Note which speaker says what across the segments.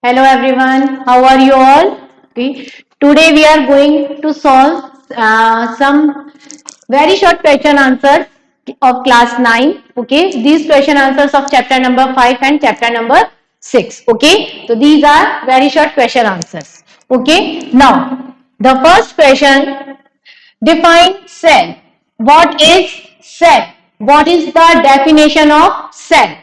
Speaker 1: Hello everyone, how are you all? Okay. Today we are going to solve some very short question answers of class 9. Okay, these question answers of chapter number 5 and chapter number 6. Okay, so these are very short question answers. Okay, now the first question, define cell. What is cell? What is the definition of cell?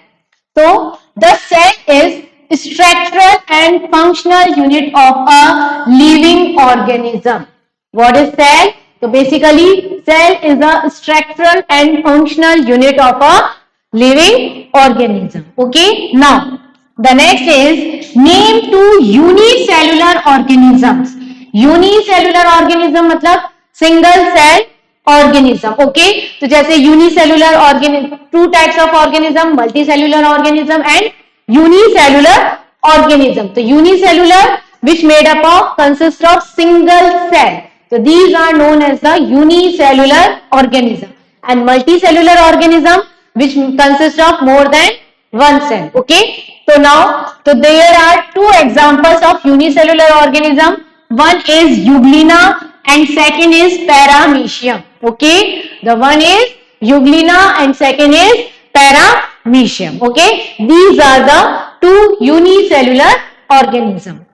Speaker 1: So the cell is structural and functional unit of a living organism. What is cell? So basically cell is a structural and functional unit of a living organism. Okay. Now the next is name two unicellular organisms. Unicellular organism मतलब single cell organism. Okay, तो जैसे unicellular organism, two types of organism, multi cellular organism and unicellular organism. तो unicellular which made up of consist of single cell, so these are known as the unicellular organism, and multicellular organism which consist of more than one cell. Okay, so now so there are two examples of unicellular organism. One is Euglena and second is Paramecium. Okay, the one is Euglena and second is Paramecium. Okay, these are the two unicellular organisms.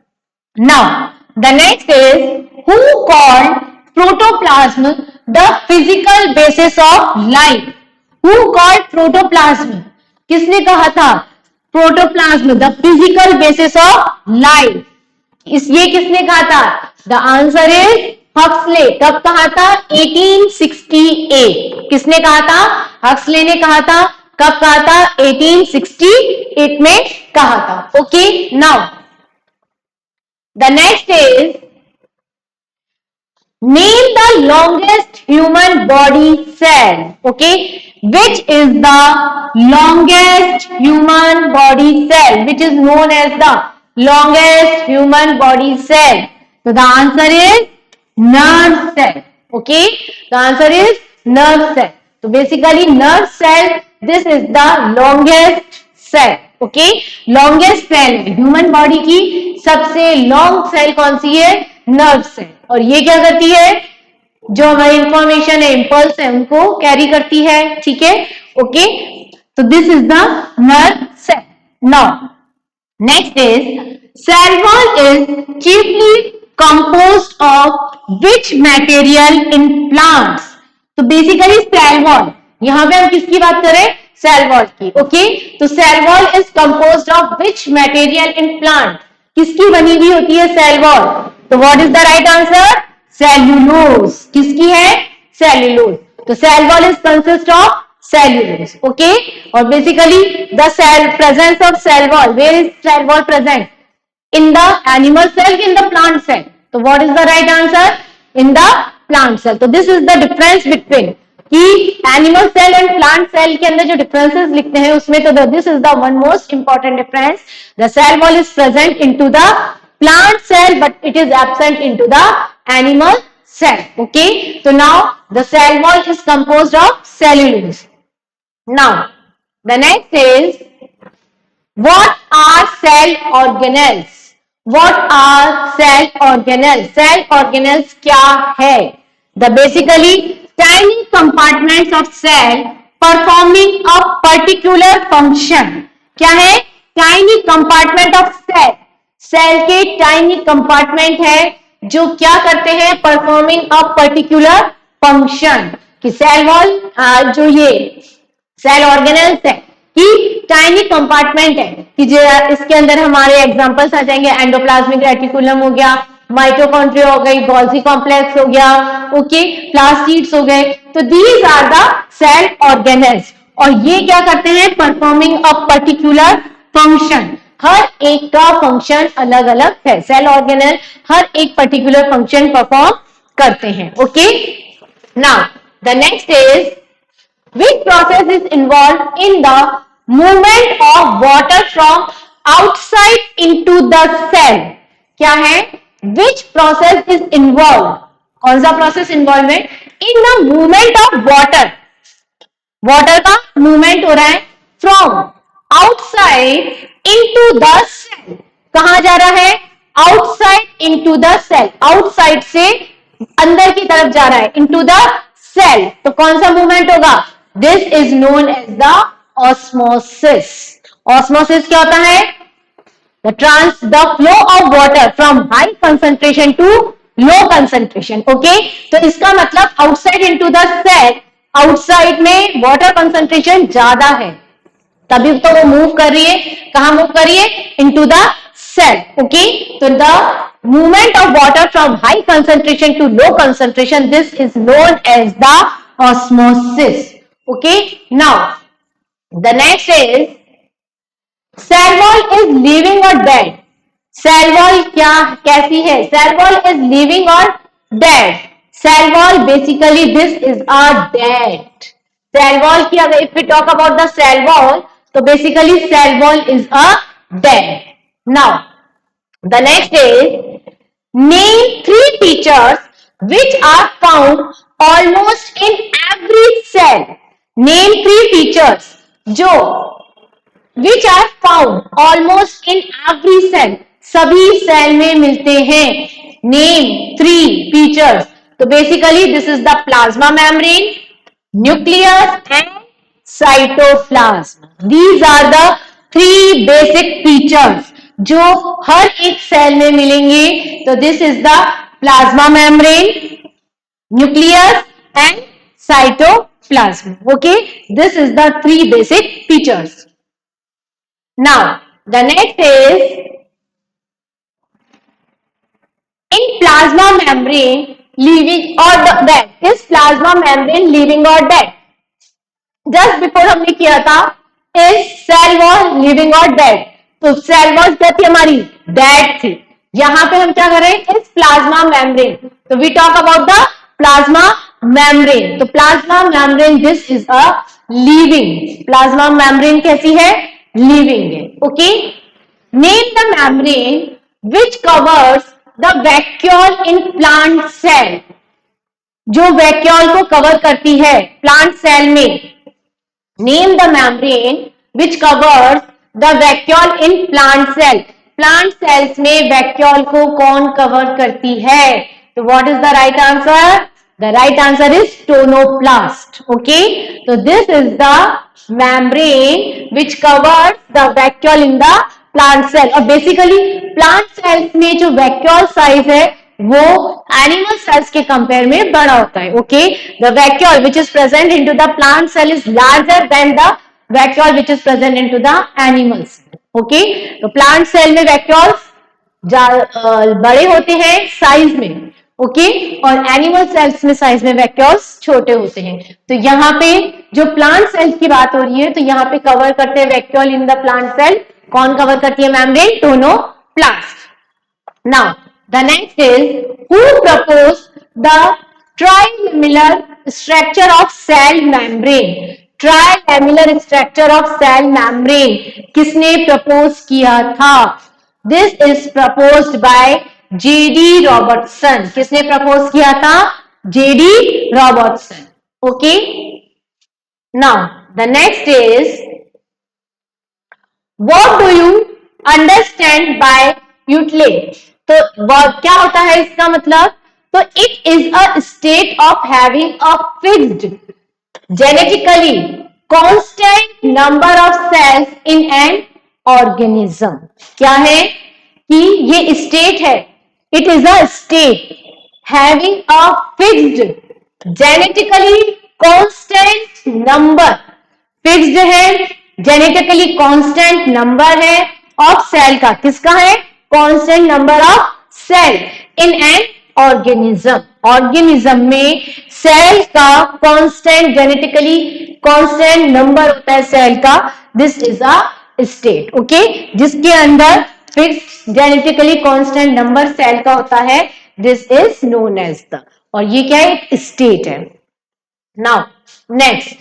Speaker 1: Now the next is who called protoplasm the physical basis of life? Who called protoplasm? किसने कहा था protoplasm the physical basis of life? ये किसने कहा था? The answer is Huxley. कब कहा था? 1868. किसने कहा था? हक्सले ने कहा था. कब कहा था? 1868 में कहा था. Okay, now the next is name the longest human body cell. Okay, which is the longest human body cell, which is known as the longest human body cell? So the answer is nerve cell. Okay, the answer is nerve cell. So basically nerve cell, this is the longest cell. Okay, longest cell है human body की. सबसे long cell कौन सी है? Nerve cell. और ये क्या करती है? जो हमारी इंफॉर्मेशन है, इंपल्स है, उनको कैरी करती है. ठीक है. ओके, तो this is the nerve cell. Now next is cell wall is chiefly composed of which material in plants? तो बेसिकली सेल वॉल, यहां पे हम किसकी बात करें? सेल वॉल की. ओके, तो cell wall is composed of which material in plant? किसकी बनी हुई होती है सेल वॉल? तो what is the right answer? Cellulose. किसकी है? सेल्यूलोज. तो cell wall is consist of cellulose. Okay, और basically the cell presence of cell wall, where is cell wall present? In the animal cell, in the plant cell? तो what is the right answer? In the plant cell. तो this is the difference between कि animal cell and plant cell के अंदर जो differences लिखते हैं उसमें, तो this is the one most important difference. The cell wall is present into the plant cell but it is absent into the animal cell. Okay, तो now the cell wall is composed of cellulose. Now the next is what are cell organelles? What are cell organelles? Cell organelles क्या है? The basically tiny compartments of cell performing a particular function. क्या है? tiny compartment of cell. Cell के tiny compartment है जो क्या करते हैं? performing a particular function. कि सेल वॉल, जो ये सेल ऑर्गेनेल्स है कि टाइनी कंपार्टमेंट है कि जो इसके अंदर हमारे एग्जांपल्स आ जाएंगे. एंडोप्लाज्मिक रेटिकुलम हो गया, माइटोकॉन्ड्रिया हो गई, गोल्जी कॉम्प्लेक्स हो गया, ओके, प्लास्टिड्स हो गए. तो these are the cell organelles. और ये क्या करते हैं? Performing a particular function. हर एक का फंक्शन अलग अलग है. सेल ऑर्गेनेल हर एक पर्टिकुलर फंक्शन परफॉर्म करते हैं. Okay, now the next is which process is involved in the movement of water from outside into the cell? क्या है? Which process is involved? कौन सा प्रोसेस इन्वॉल्व है? In the movement of water. Water का movement हो रहा है from outside into the cell. कहां जा रहा है? Outside into the cell, outside से अंदर की तरफ जा रहा है, इनटू द सेल। तो कौन सा मूवमेंट होगा? This is known as the osmosis. Osmosis क्या होता है? the flow of water from high concentration to low concentration. okay, तो इसका मतलब outside into the cell, outside में वाटर कंसंट्रेशन ज्यादा है, तभी तो वो मूव कर रही है। कहां मूव कर रही है? Into the cell. ओके, तो the movement of water from high concentration to low concentration, this is known as the osmosis. okay, now the next is cell wall is living or dead. Cell wall क्या कैसी है? Cell wall is living और dead. Cell wall basically this is a dead. Cell wall की अगर if we talk about the cell wall, तो basically cell wall is a dead. Now the next is name 3 features which are found almost in every cell. Name 3 features जो which are found almost in every cell, सभी cell में मिलते हैं। Name 3 features, तो basically this is the plasma membrane, nucleus and cytoplasm. These are the 3 basic features जो हर एक cell में मिलेंगे। तो this is the plasma membrane, nucleus and cytoplasm. Okay, this is the 3 basic features. Now, the next is in plasma membrane living or dead. Is plasma membrane living or dead? Just before हमने किया था is cell wall living or dead? तो cell wall क्या थी हमारी? Dead थी। यहां पे हम क्या कर रहे हैं? Is plasma membrane. तो we talk about the plasma membrane. तो plasma membrane this is a living. Plasma membrane कैसी है? Living है। Okay, name the membrane which covers the vacuole in plant cell. जो वैक्यूल को कवर करती है plant cell में। Name the membrane which covers the vacuole in plant cell. Plant cells में vacuole को कौन कवर करती है? तो what is the right answer? The right answer is tonoplast. Okay, so this is the membrane which covers the vacuole in the plant cell. और basically plant cells में जो vacuole size है वो animal cells के compare में बड़ा होता है. Okay, the vacuole which is present into the plant cell is larger than the vacuole which is present into the animal cell. Okay, तो plant cell में vacuoles बड़े होते हैं साइज में। ओके, और एनिमल सेल्स में साइज में vacuoles छोटे होते हैं। तो यहाँ पे जो प्लांट सेल्स की बात हो रही है, तो यहाँ पे कवर करते हैं vacuole in the plant cell. कौन कवर करती है? Membrane, tonoplast. Now the next is who propose the trilaminar structure of cell membrane. Trilaminar structure of cell membrane किसने प्रपोज किया था? This is proposed by JD Robertson. किसने propose किया था? JD Robertson. Okay, now the next is what do you understand by utility. तो क्या होता है इसका मतलब? तो it is a state of having a fixed genetically constant number of cells in an organism. क्या है कि ये स्टेट है, it is a state having a fixed genetically constant number, fixed है, genetically constant number है of cell का। किसका है? constant number of cell in an organism. organism में cell का constant genetically constant number होता है cell का। this is a state. okay, जिसके अंदर fixed genetically constant number cell का होता है, this is known as the, और ये क्या है? स्टेट है। Now next,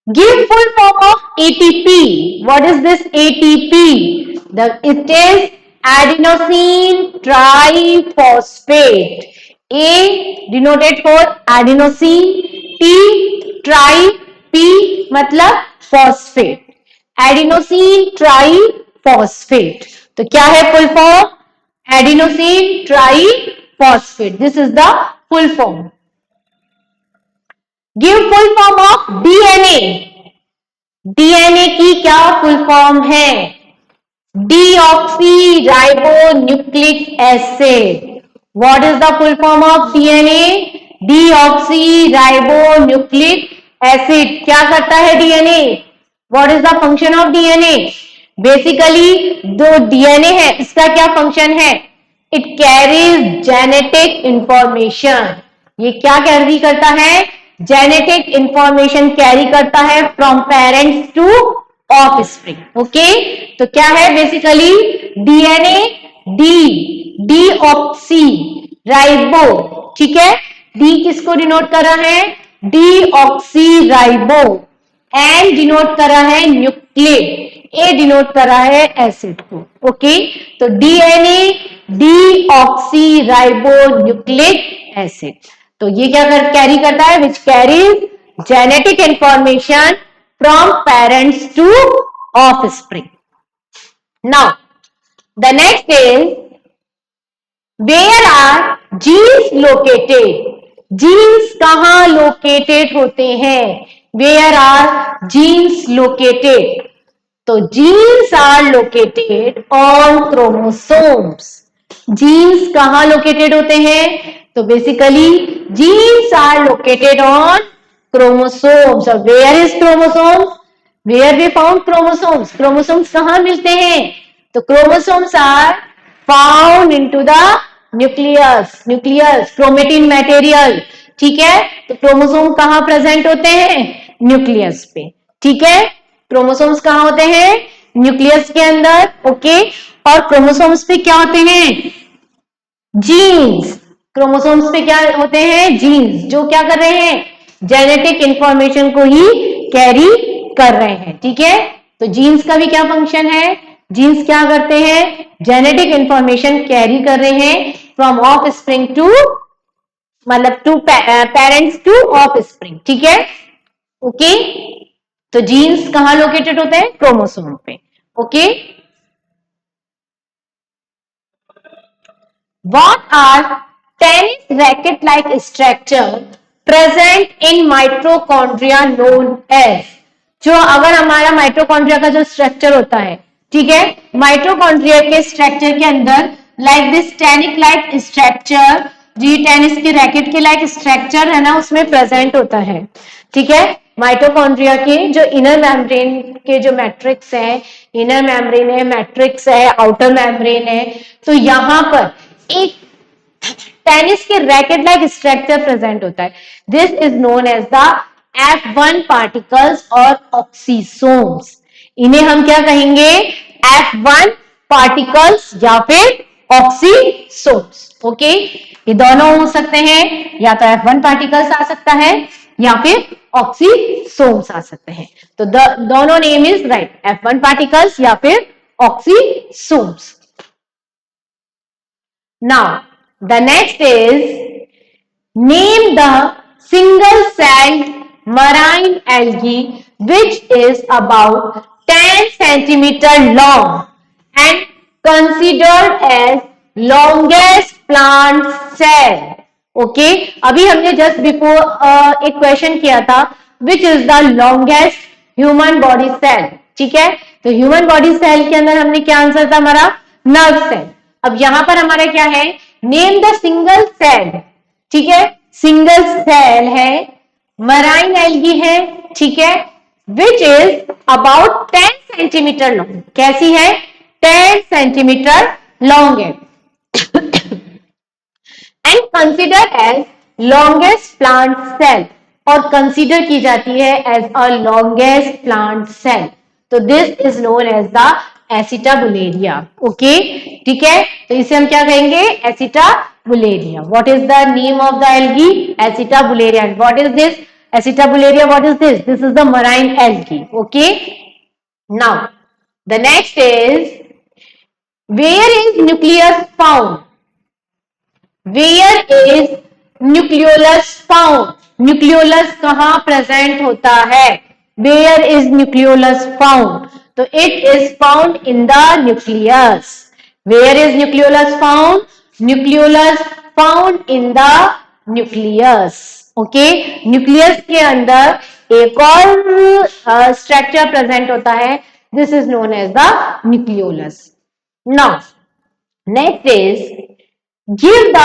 Speaker 1: give full form of ATP. What is this ATP? It is adenosine triphosphate. A denoted for adenosine, T tri, P मतलब phosphate. Adenosine tri phosphate. तो क्या है full form? Adenosine triphosphate, this is the full form. Give full form of DNA. DNA की क्या full form है? Deoxy ribo nucleic acid. What is the full form of DNA? Deoxy ribo nucleic acid. क्या करता है DNA? What is the function of DNA? Basically जो DNA है इसका क्या फंक्शन है? It carries genetic information. ये क्या कैरी करता है? जेनेटिक इंफॉर्मेशन कैरी करता है from parents to offspring. Okay, तो क्या है बेसिकली? DNA deoxy ribo. ठीक है, डी किसको डिनोट कर रहा है? Deoxy ribo. एन डिनोट कर रहा है न्यूक्लिक. ए डिनोट कर रहा है एसिड को. ओके, तो DNA deoxy ribo nucleic acid. तो ये क्या कैरी करता है? Which carries genetic information from parents to offspring. Now the next is where are genes located. Genes कहां लोकेटेड होते हैं? Where are genes located? तो genes are located on chromosomes. Genes कहां लोकेटेड होते हैं? तो basically genes are located on chromosomes. और where is chromosomes? Where we found chromosomes. Chromosomes कहां मिलते हैं? तो chromosomes are found into the nucleus. Nucleus chromatin material. ठीक है, तो क्रोमोसोम कहां प्रेजेंट होते हैं? न्यूक्लियस पे. ठीक है, क्रोमोसोम्स कहां होते हैं? न्यूक्लियस के अंदर. ओके, और क्रोमोसोम्स पे क्या होते हैं? जीन्स. क्रोमोसोम्स पे क्या होते हैं? जीन्स, जो क्या कर रहे हैं? जेनेटिक इंफॉर्मेशन को ही कैरी कर रहे हैं. ठीक है, तो जीन्स का भी क्या फंक्शन है? जीन्स क्या करते हैं? जेनेटिक इंफॉर्मेशन कैरी कर रहे हैं फ्रॉम ऑफ स्प्रिंग टू, मतलब to parents to offspring. ठीक है, ओके, तो जीन्स कहां लोकेटेड होते हैं? क्रोमोसोम पे. Okay, what are tennis racket like structure present in mitochondria known as. जो अगर हमारा माइटोकॉन्ड्रिया का जो स्ट्रक्चर होता है, ठीक है, माइटोकॉन्ड्रिया के स्ट्रक्चर के अंदर like this tennis like structure, जी टेनिस के रैकेट के लाइक स्ट्रक्चर है ना, उसमें प्रेजेंट होता है. ठीक है, माइटोकॉन्ड्रिया के जो इनर मेम्ब्रेन के जो मैट्रिक्स है, इनर मेम्ब्रेन है, मैट्रिक्स है, आउटर मेम्ब्रेन है, तो यहां पर एक टेनिस के रैकेट लाइक स्ट्रक्चर प्रेजेंट होता है. This is known as the F1 particles और ऑक्सीसोम्स. इन्हें हम क्या कहेंगे? F1 पार्टिकल्स या फिर ऑक्सीसोम्स. ओके, ये दोनों हो सकते हैं, या तो F1 पार्टिकल्स आ सकता है या फिर ऑक्सीसोम्स आ सकते हैं. तो दोनों name is right, F1 particles या फिर oxysomes. Now the next is name the single celled marine algae which is about 10 centimeter long and considered as longest plant cell. Okay, अभी हमने जस्ट बिफोर एक question किया था which is the longest human body cell. ठीक है, तो human body cell के अंदर हमने क्या आंसर था हमारा? Nerve cell. अब यहां पर हमारा क्या है? Name the single cell. ठीक है, सिंगल सेल है, मराइन एल्गी है. ठीक है, which is about 10 centimetre long. कैसी है? 10 सेंटीमीटर लॉन्ग है. And consider as longest plant cell, और कंसिडर की जाती है as a longest plant cell. तो this is known as the acetabularia. Okay, ठीक है, तो इसे हम क्या कहेंगे? एसिटाबुलेरिया. What is the name of the algae? Acetabularia. What is this? Acetabularia. What is this? This is the marine algae. Okay, now the next is where is nucleus found. Where is nucleolus found. Nucleolus कहां present होता है? Where is nucleolus found? तो it is found in the nucleus. Where is nucleolus found? Nucleolus found in the nucleus. Okay, nucleus के अंदर एक और structure present होता है. This is known as the nucleolus. Now next is give the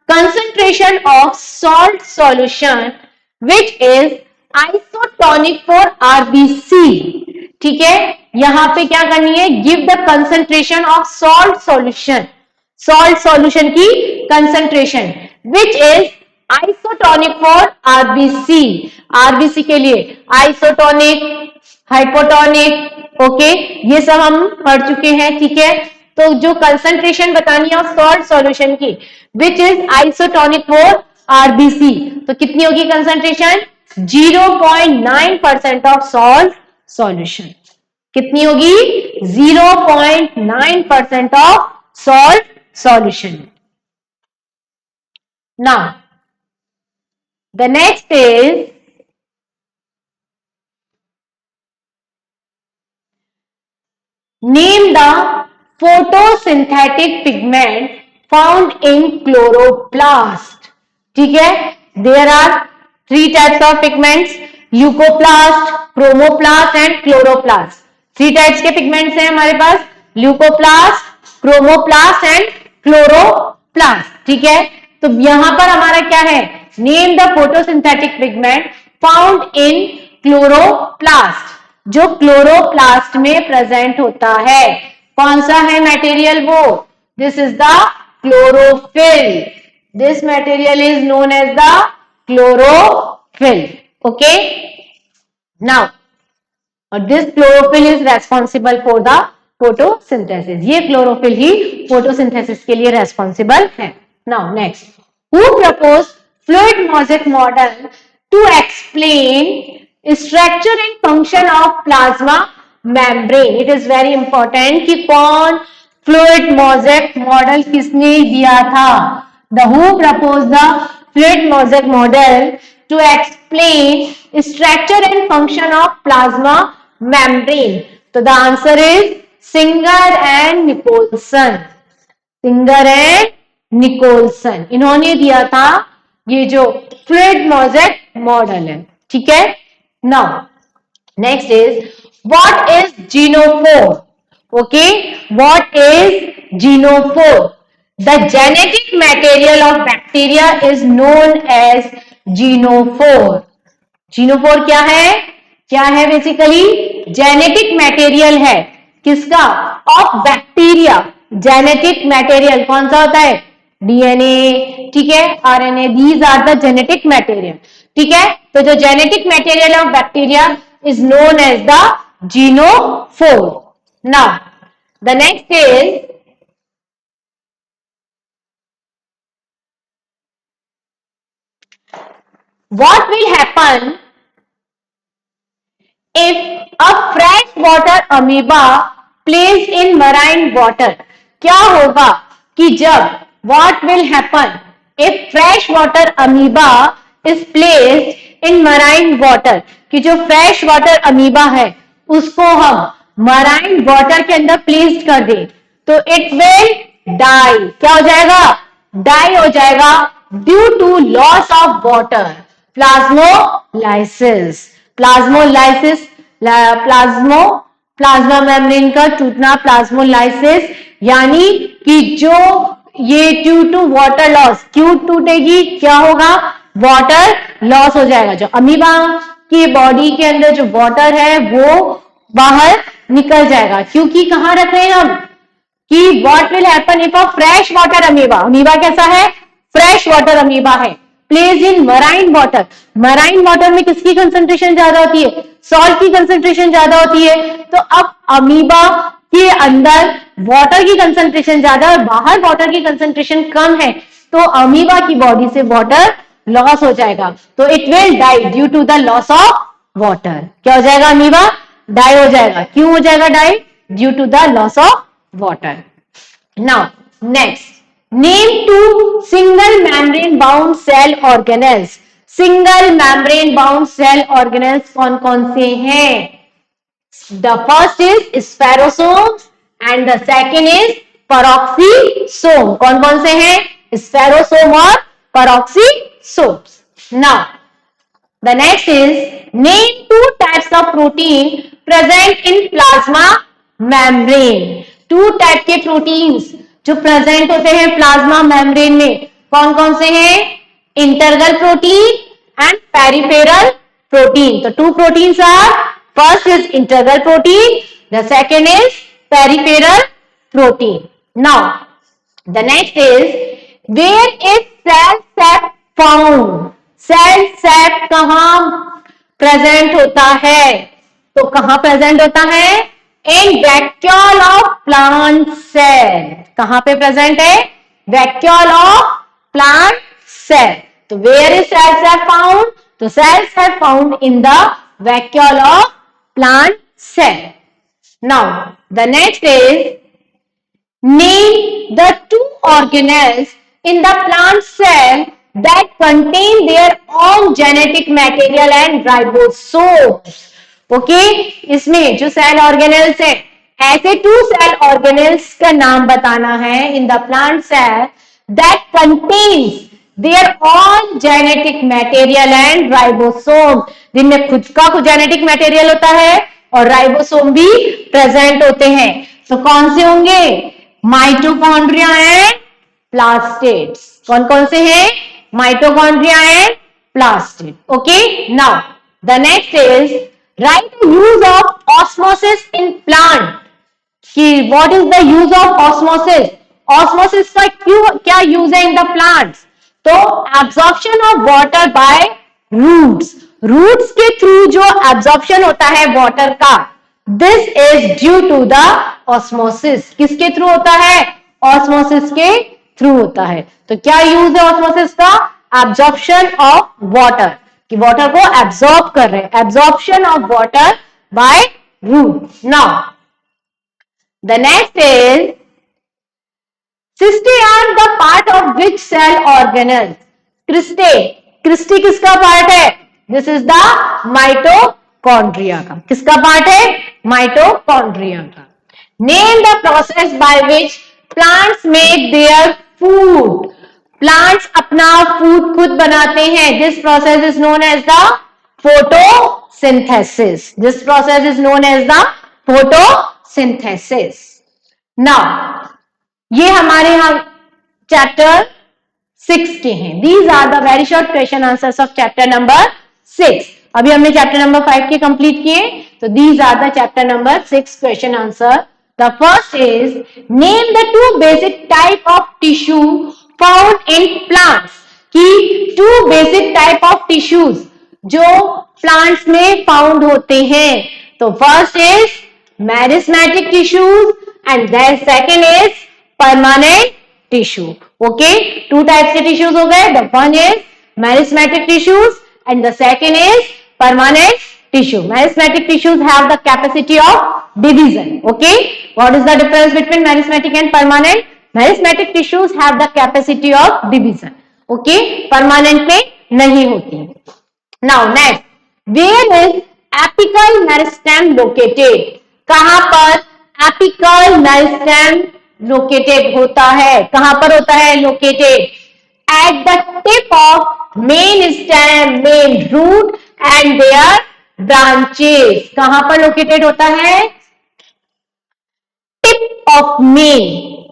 Speaker 1: concentration of salt solution which is isotonic for RBC. ठीक है, यहां पे क्या करनी है? Give the concentration of salt solution, salt solution की concentration which is isotonic for RBC. RBC के लिए आइसोटोनिक, हाइपोटोनिक, ओके, ये सब हम पढ़ चुके हैं. ठीक है, तो जो कंसंट्रेशन बतानी है ऑफ सॉल्ट सॉल्यूशन की विच इज आइसोटोनिक फॉर आरबीसी, तो कितनी होगी कंसंट्रेशन? 0.9% of salt solution. कितनी होगी? 0.9% of salt solution. Now the next is name the photosynthetic pigment found in chloroplast. ठीक है, there are three types of pigments, leucoplast, chromoplast and chloroplast. Three types के pigments हैं हमारे पास, leucoplast, chromoplast and chloroplast. ठीक है, तो यहां पर हमारा क्या है? Name the photosynthetic pigment found in chloroplast, जो क्लोरोप्लास्ट में प्रेजेंट होता है. कौन सा है मटेरियल वो? This is the chlorophyll. This material is known as the chlorophyll. Okay, now और this chlorophyll is responsible for the photosynthesis. ये क्लोरोफिल ही फोटोसिंथेसिस के लिए रेस्पॉन्सिबल है. Now next, who propose fluid mosaic model to explain structure and function of plasma membrane. It is very important कि कौन fluid mosaic model किसने दिया था? The who propose the fluid mosaic model to explain structure and function of plasma membrane. तो the answer is Singer and Nicolson. Singer and Nicolson, इन्होंने दिया था ये जो फ्लूइड मोज़ेक मॉडल है. ठीक है, now next is what is genophore. Okay, what is genophore? The genetic material of bacteria is known as genophore. Genophore क्या है? क्या है? बेसिकली जेनेटिक मटेरियल है किसका? Of bacteria. जेनेटिक मटेरियल कौन सा होता है? डीएनए, ठीक है, RNA, these are the genetic material. ठीक है, तो जो genetic material of bacteria is known as the genophore. Now the next is what will happen if a freshwater amoeba placed in marine water. क्या होगा कि जब what will happen if freshwater amoeba is placed in marine water, कि जो freshwater amoeba है उसको हम marine water के अंदर placed कर दें तो it will die. क्या हो जाएगा? die हो जाएगा due to loss of water. Plasmolysis. Plasmolysis, plasma membrane का टूटना, प्लाज्मोलाइसिस, यानी कि जो ये ड्यू टू वाटर लॉस. क्यों टूटेगी? क्या होगा? वाटर लॉस हो जाएगा. जो अमीबा की बॉडी के अंदर जो वाटर है वो बाहर निकल जाएगा. क्योंकि कहां रख रहे हैं हम कि what will happen if a fresh water amoeba. Amoeba कैसा है? फ्रेश वाटर अमीबा है. Place in marine water. Marine water में किसकी कंसंट्रेशन ज्यादा होती है? सॉल्ट की कंसंट्रेशन ज्यादा होती है. तो अब अमीबा के अंदर वाटर की कंसंट्रेशन ज्यादा और बाहर वाटर की कंसंट्रेशन कम है, तो अमीबा की बॉडी से वाटर लॉस हो जाएगा. तो it will die due to the loss of water. क्या हो जाएगा? अमीबा डाई हो जाएगा. क्यों हो जाएगा die? Due to the loss of water. Now next, name two single membrane bound cell organelles. Single membrane bound cell organelles कौन कौन से हैं? The first is spherosomes and the second is peroxisome. कौन कौन से हैं? स्फेरोसोम और peroxisomes. Now the next is name two types of protein present in plasma membrane. Two type के proteins जो present होते हैं plasma membrane में कौन कौन से हैं? Integral protein and peripheral protein. So two proteins are, first is integral protein, the second is peripheral protein. Now the next is where is cell sap found? Cell sap कहां present होता है? तो कहां प्रेजेंट होता है? In vacuole of plant cell. कहां पे present है? Vacuole of plant cell. तो where is cell sap found? तो cell sap found in the vacuole of plant cell. Now the next is name the two organelles in the plant cell that contain their own genetic material and ribosomes. Okay, इसमें जो cell organelles है, ऐसे to cell organelles का नाम बताना है in the plant cell that contains their own genetic material and ribosome, जिनमें खुद का कुछ जेनेटिक मटेरियल होता है और राइबोसोम भी प्रेजेंट होते हैं. तो कौन से होंगे? Mitochondria and plastids. कौन कौन से हैं? Mitochondria and plastid. Okay, now the next is right use of osmosis in plant. कि what is the use of osmosis? Osmosis का क्या यूज है इन द प्लांट्स? तो absorption of water by roots. Roots के through जो absorption होता है water का, this is due to the osmosis. किसके थ्रू होता है? ऑस्मोसिस के थ्रू होता है. तो क्या यूज है ऑस्मोसिस का? एब्जॉर्प्शन ऑफ वाटर, कि वाटर को एब्जॉर्ब कर रहे हैं. Absorption of water by root. Now the next is cristae are the part of which cell organelle. Cristae. Cristae किसका पार्ट है? दिस इज द माइटोकॉन्ड्रिया का. किसका पार्ट है? माइटोकॉन्ड्रिया का. Name the process by which plants make their food. Plants अपना food खुद बनाते हैं. This process is known as the photosynthesis. This process is known as the photosynthesis. Now ये हमारे यहां चैप्टर 6 के हैं. These are the very short question answers of chapter number 6. अभी हमने चैप्टर नंबर 5 के कंप्लीट किए. तो these are the chapter number 6 question answer. The first is name the two basic type of tissue found in plants. कि two basic type of tissues जो plants में found होते हैं. तो first is meristematic tissues and then second is permanent tissue. Okay, two types के tissues हो गए. The one is meristematic tissues and the second is permanent tissue. Meristematic tissues have the capacity of division. Okay, what is the difference between meristematic and permanent? Meristematic tissues have the capacity of division. Okay, permanent में नहीं होती. Now next, where is apical meristem located? कहां पर apical meristem located होता है? कहां पर होता है located? At the tip of main stem, main root and their branches. कहां पर लोकेटेड होता है? Tip of main.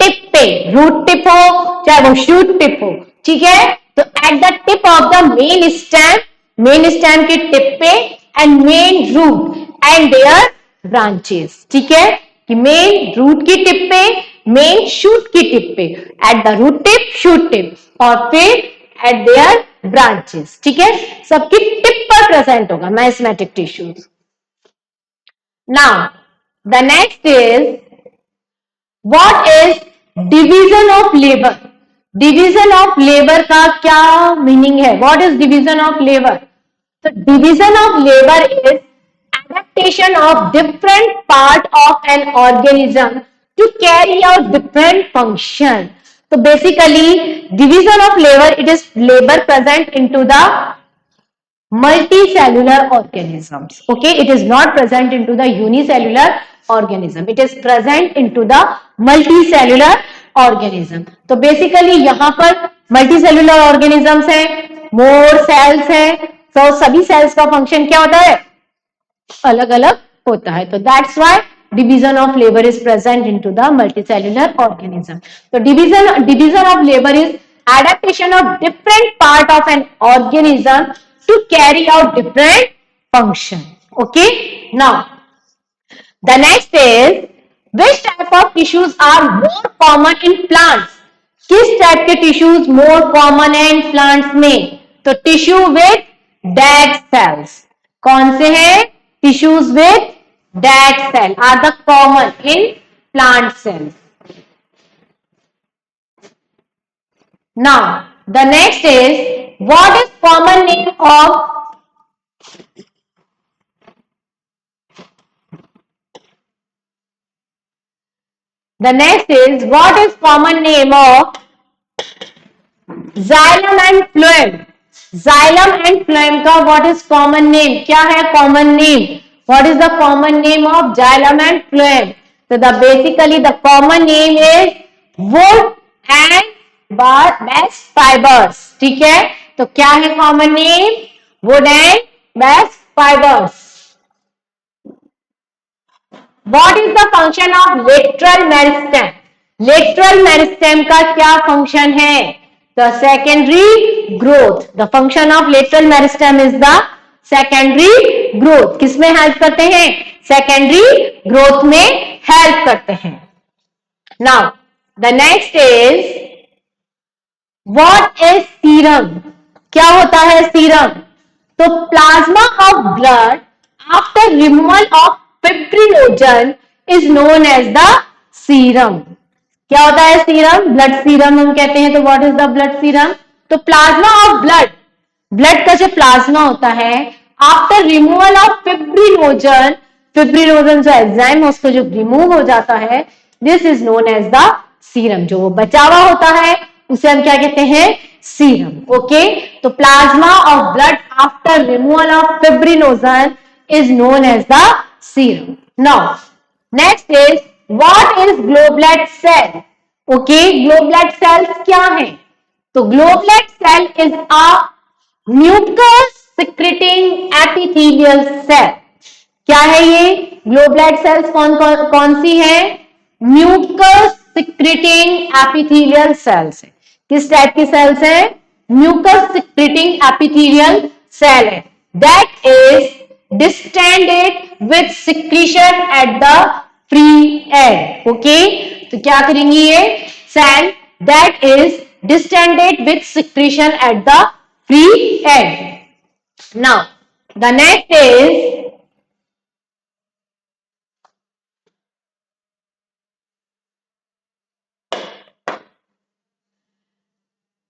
Speaker 1: टिप पे, रूट टिप हो चाहे वो शूट टिप हो. ठीक है, तो at the tip of the main stem, main stem के टिप पे and main root and their branches. ठीक है, कि मेन रूट की टिप पे, मेन शूट की टिप पे, at the root tip, shoot tip और फिर एट देयर ब्रांचेस. ठीक है, सबकी टिप पर प्रेजेंट होगा meristematic tissues. Now the next is what is division of labour. Division of labour का क्या मीनिंग है? What is division of labour? तो division of labour is adaptation of different part of an organism to carry out different function. So basically division of labor, it is labor present into the multicellular organisms. Okay, it is not present into the unicellular organism. It is present into the multicellular organism. तो basically यहाँ पर multicellular organisms है, मोर sales है, तो सभी sales का function क्या होता है, अलग अलग होता है। तो that's why division of labour is present into the multicellular organism. तो division of labour is adaptation of different part of an organism to carry out different function. Okay, now the next is which type of tissues are more common in plants? किस type के tissues more common है in plants में? तो tissue with dead cells. कौन से हैं? Tissues with dead cell are the common in plant cells. Now, the next is what is common name of common name of xylem and phloem? Xylem and phloem का what is common name? क्या है common name? What is the common name of xylem and phloem? So the basically the common name is wood and best fibers. ठीक है, तो क्या है common name? Wood and bast fibres. What is the function of lateral meristem? Lateral meristem का क्या function है? The secondary growth. The function of lateral meristem is the secondary growth. किसमें help करते हैं? सेकेंडरी ग्रोथ में help करते हैं। Now the next is What is serum? क्या होता है सीरम? तो plasma of blood after removal of fibrinogen is known as the serum. क्या होता है सीरम? ब्लड सीरम हम कहते हैं। तो what is the blood serum? तो प्लाज्मा ऑफ ब्लड, ब्लड का जो प्लाज्मा होता है after removal of fibrinogen, fibrinogen जो एंजाइम उसको जो रिमूव हो जाता है, this is known as the serum. जो वो बचा हुआ होता है उसे हम क्या कहते हैं? सीरम। ओके, तो plasma of blood after removal of fibrinogen is known as the serum. Now next is what is goblet cell? Okay, goblet cells क्या है? तो goblet cell is a mucus secreting epithelial cell. क्या है ये ग्लोबुलेट sales? कौन सी है? Mucus secreting epithelial cells है। किस टाइप की सेल्स है? म्यूकस सिक्रेटिंग एपिथेलियल सेल है। That is distended with secretion at the free end. Okay, तो क्या करेंगी ये cell? That is distended with secretion at the free end. Now the next is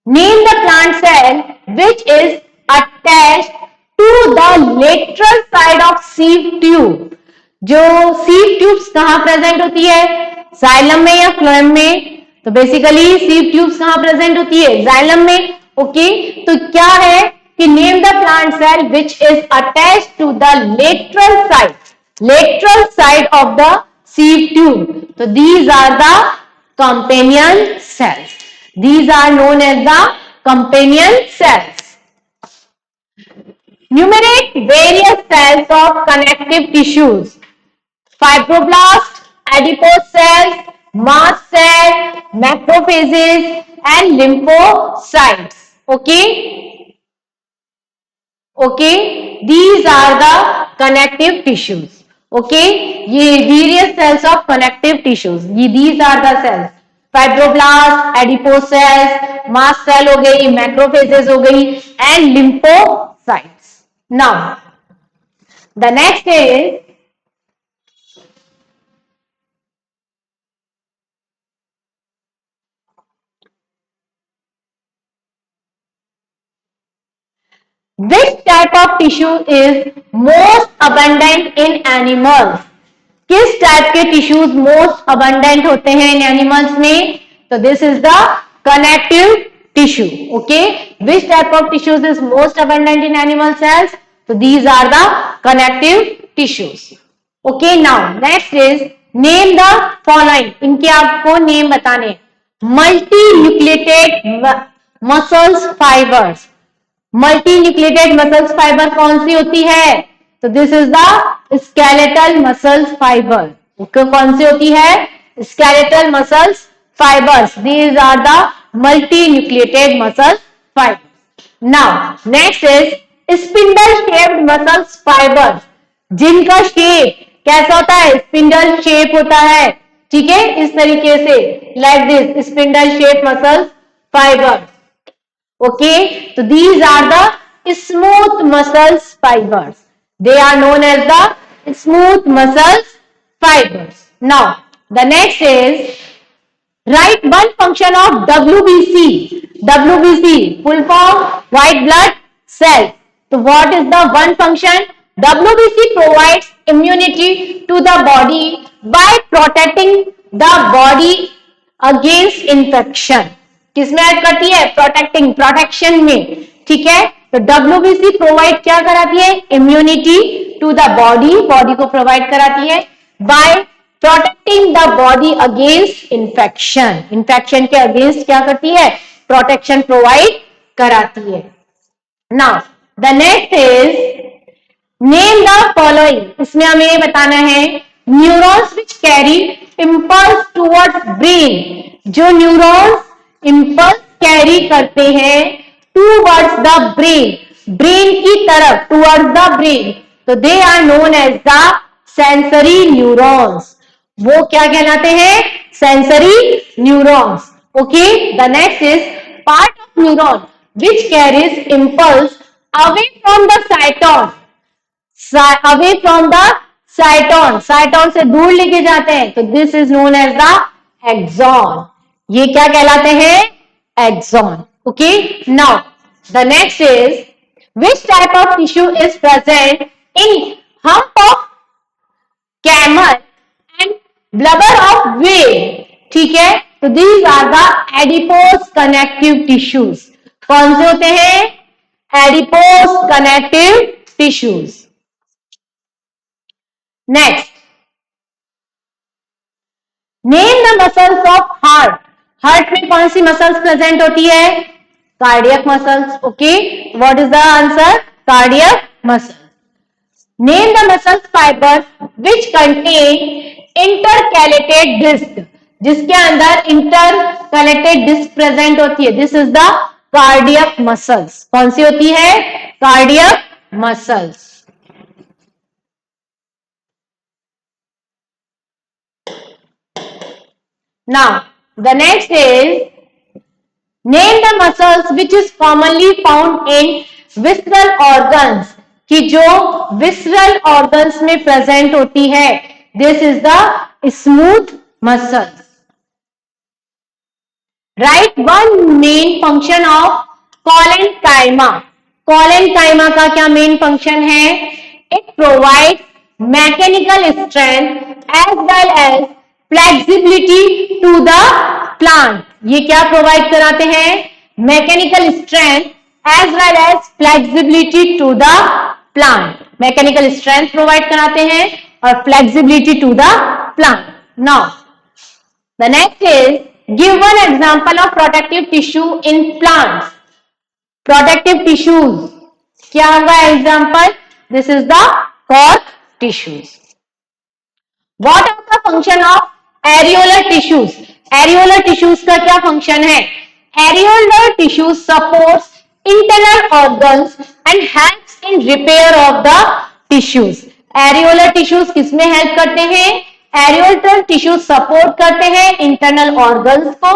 Speaker 1: name the plant cell which is attached to the lateral side of sieve tube। जो sieve tubes कहां present होती है? Xylem में या phloem में? तो basically sieve tubes कहां present होती है? जाइलम में। ओके, तो क्या है कि name the plant cell which is attached to the lateral side of the sieve tube। तो these are the companion cells। These are known as the companion cells. Numerate various cells of connective tissues: fibroblast, adipose cells, mast cell, macrophages, and lymphocytes. Okay? Okay? These are the connective tissues. Okay? ये various cells of connective tissues. These are the cells. Fibroblast, adipose cells, mast cell हो गई, macrophages हो गई and lymphocytes. Now the next is which type of tissue is most abundant in animals? किस type के tissues most abundant होते हैं in animals में? तो this is the connective tissue. Okay, which type of tissues is most abundant in animal cells? तो these are the connective tissues. Okay, now next is name the following. इनके आपको name बताने। Multinucleated muscles fibres. Multinucleated muscles fibre कौन सी होती है? तो this is the skeletal muscles fibre. कौन सी होती है? Skeletal muscles fibers. These are the multinucleated muscle fibers. Now, next is spindle shaped muscle fibers, जिनका शेप कैसा होता है? स्पिंडल शेप होता है, ठीक है, इस तरीके से, like this spindle shape muscle fibre. Okay, तो these are the smooth muscles fibers. They are known as the smooth muscles fibers. Now, the next is write one function of WBC. WBC full form white blood cell. So what is the one function? WBC provides immunity to the body by protecting the body against infection. किसमें add करती है? Protecting, protection में, ठीक है। तो WBC provide क्या कराती है? Immunity to the body, body को प्रोवाइड कराती है by protecting the body against infection. Infection के अगेंस्ट क्या करती है? प्रोटेक्शन प्रोवाइड कराती है। Now the next is name the following. इसमें हमें ये बताना है neurons which carry impulse towards brain. जो न्यूरॉन्स इंपल्स कैरी करते हैं टूवर्ड्स द ब्रेन, ब्रेन की तरफ, टूवर्ड्स द ब्रेन, तो they are known as the sensory neurons. वो क्या कहलाते हैं? Sensory neurons. Okay, the next is part of neuron which carries impulse away from the cyton, away from the cyton, cyton से दूर लेके जाते हैं, तो this is known as the axon. ये क्या कहलाते हैं? Axon. Okay, now the next is which type of tissue is present in hump of camel and blubber of whale, ठीक है। तो these are the adipose connective tissues. कौन से होते हैं? adipose connective tissues. Next, name the muscles of heart. Heart में कौन सी muscles present होती है? Cardiac muscles. Okay, what is the answer? Cardiac muscle. Name the muscle fibers which contain intercalated disc, जिसके अंदर intercalated disc present होती है। This is the cardiac muscles. कौन सी होती है? Cardiac muscles. Now, the next is name the muscles which is commonly found in visceral organs, कि जो विसरल ऑर्गन्स में प्रेजेंट होती है। This is the smooth muscles. Right one main function of collenchyma. Collenchyma का क्या main function है? It provide mechanical strength as well as flexibility to the plant. ये क्या प्रोवाइड कराते हैं? Mechanical strength as well as flexibility to the plant. Mechanical strength provide कराते हैं और flexibility to the plant. Now the next is give one example of protective tissue in plants. Protective tissues क्या होगा example? This is the cork tissues. What are the function of areolar tissues? Areolar tissues का क्या function है? Areolar tissues supports internal organs and helps in repair of the tissues. Areolar tissues किसमें help करते हैं? Areolar tissues support करते हैं internal organs को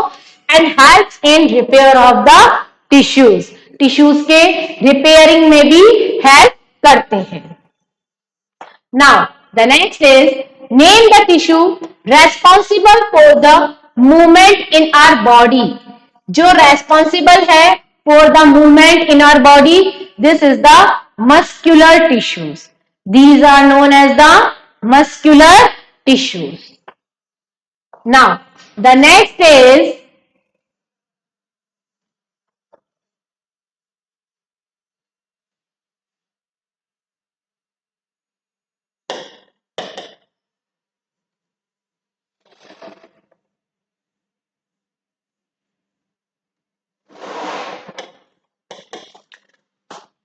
Speaker 1: and helps in repair of the tissues. Tissues के रिपेयरिंग में भी हेल्प करते हैं। Now the next is name the tissue responsible for the movement in our body. जो रेस्पॉन्सिबल है for the movement in our body, this is the muscular tissues. These are known as the muscular tissues. Now, the next is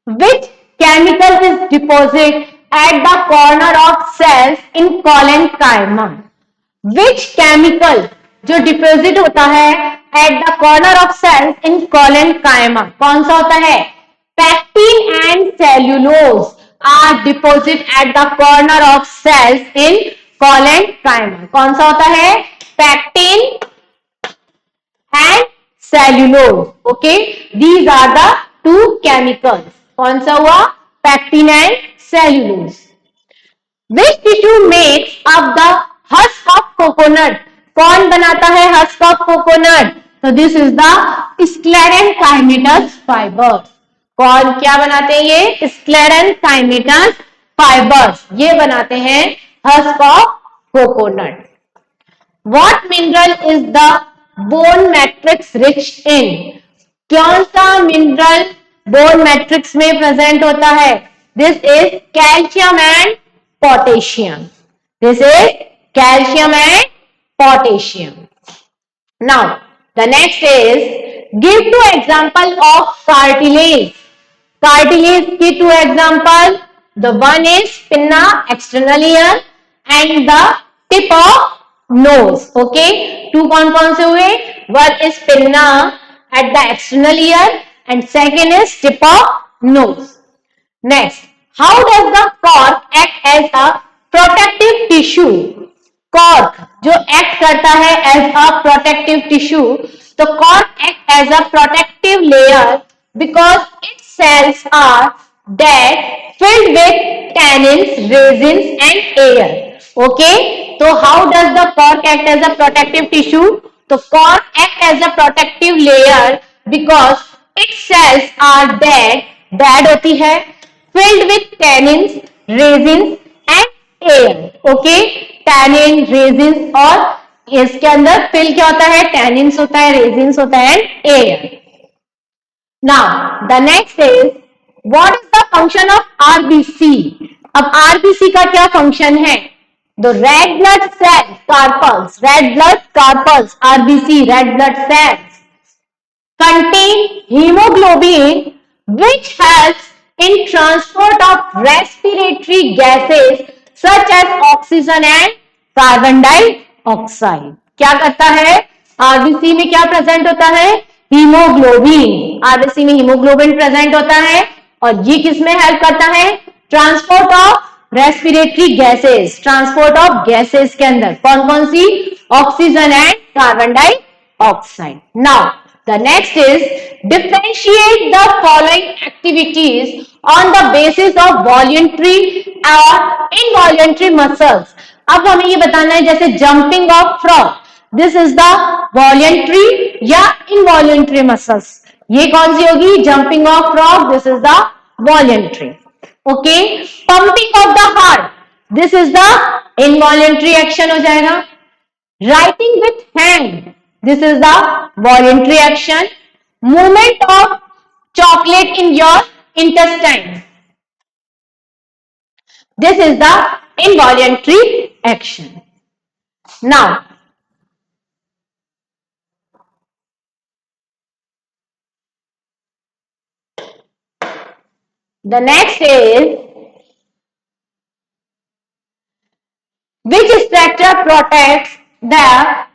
Speaker 1: Which chemical is deposited at the corner of cells in collenchyma? Which chemical जो deposit होता है at the corner of cells in collenchyma, कौन सा होता है? Pectin and cellulose are deposit at the corner of cells in collenchyma. कौन सा होता है? Pectin and cellulose. Okay, these are the two chemicals. कौन सा हुआ? Pectin and cellulose. Which tissue makes up the husk of coconut? कौन बनाता है हस्क ऑफ कोकोनट? तो this is the sclerenchymatous fibres. कौन क्या बनाते हैं? ये स्क्लेरेंकाइमेटस फाइबर्स ये बनाते हैं husk of coconut. What mineral is the bone matrix rich in? कौन सा मिनरल बोन मैट्रिक्स में प्रेजेंट होता है? This is calcium and potassium. This is calcium and potassium. Now the next is give two example of cartilage. Cartilage की two example. The one is pinna external ear and the tip of nose. Okay, two कौन से हुए? One is pinna at the external ear and second is tip of nose. Next, how does the cork act as a protective tissue? Cork जो act करता है as a protective tissue, तो cork act as a protective layer because its cells are dead filled with tannins, resins and air. Okay, so how does the cork act as a protective tissue? तो cork act as a protective layer because its cells are dead, dead होती है, filled with tannins, resins and air. Okay, tannin, resins और इसके अंदर fill क्या होता है? tannins होता है, resins होता है and air. Now the next is what is the function of RBC? अब RBC का क्या function है? The red blood cells, carpels, red blood carpels, RBC, red blood cells, contain hemoglobin, which helps in transport of respiratory gases such as oxygen and carbon dioxide. क्या करता है? RBC में क्या present होता है? हीमोग्लोबिन. RBC में haemoglobin present होता है और ये किस में हेल्प करता है? Transport of respiratory gases. Transport of gases के अंदर कौन कौन सी? Oxygen and carbon dioxide. Now the next is differentiate the following activities on the basis of voluntary और इनवॉलंटरी मसल्स. अब हमें ये बताना है जैसे jumping of frog, this is the voluntary या इनवॉलंटरी मसल्स. ये कौन सी होगी? Jumping of frog, this is the voluntary. Okay, pumping of the heart, this is the involuntary action हो जाएगा. Writing with hand, this is the voluntary action. Movement of chocolate in your intestine, this is the involuntary action. Now the next is which structure protects the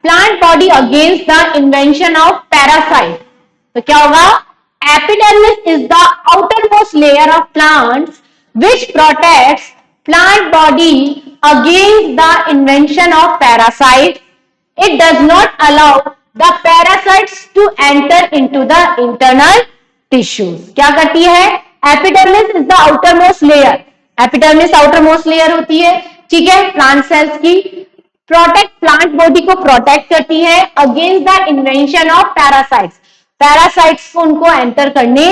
Speaker 1: plant body against the invasion of parasite. तो क्या होगा? Epidermis is the outermost layer of plants which protects plant body against the invasion of parasites. It does not allow the parasites to enter into the internal tissues. क्या करती है? Epidermis is the outermost layer. Epidermis outermost layer होती है, ठीक है, plant cells की. Protect, plant body को protect करती है against the invention of parasites. Parasites को उनको एंटर करने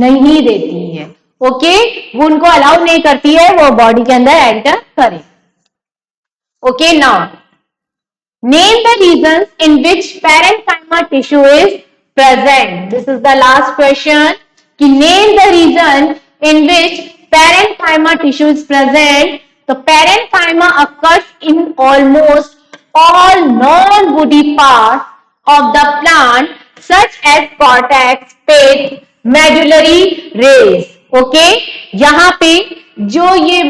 Speaker 1: नहीं देती है. ओके, वो उनको अलाउ नहीं करती है वो बॉडी के अंदर एंटर करे. Okay, now name the reasons in which parenchyma tissue is present. This is the last question कि name the region in which parenchyma tissue is present. तो parenchyma occurs in almost all non-woody parts of the plant such as cortex, pith, medullary rays. Okay, यहाँ पे जो ये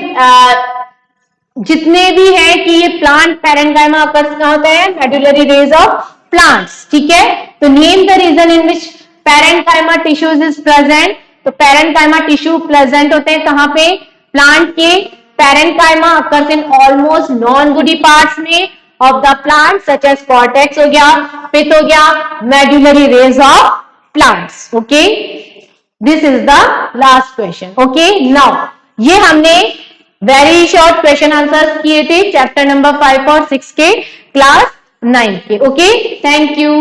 Speaker 1: जितने भी है कि ये प्लांट पैरेन्काइमा अकर्स कहाँ होता है, मेडुलरी रेज ऑफ प्लांट्स, ठीक है। तो name the region in which parenchyma tissues is present. तो पैरेन्काइमा टिश्यू प्रेजेंट होते हैं कहाँ पे, प्लांट के। Parenchyma occurs in almost non woody parts में of the plant such as cortex हो गया, पित हो गया, medullary rays of plants. Okay, this is the last question. Okay, now ये हमने वेरी शॉर्ट क्वेश्चन आंसर्स किए थे चैप्टर नंबर 5 और 6 के क्लास 9 के। Okay, thank you.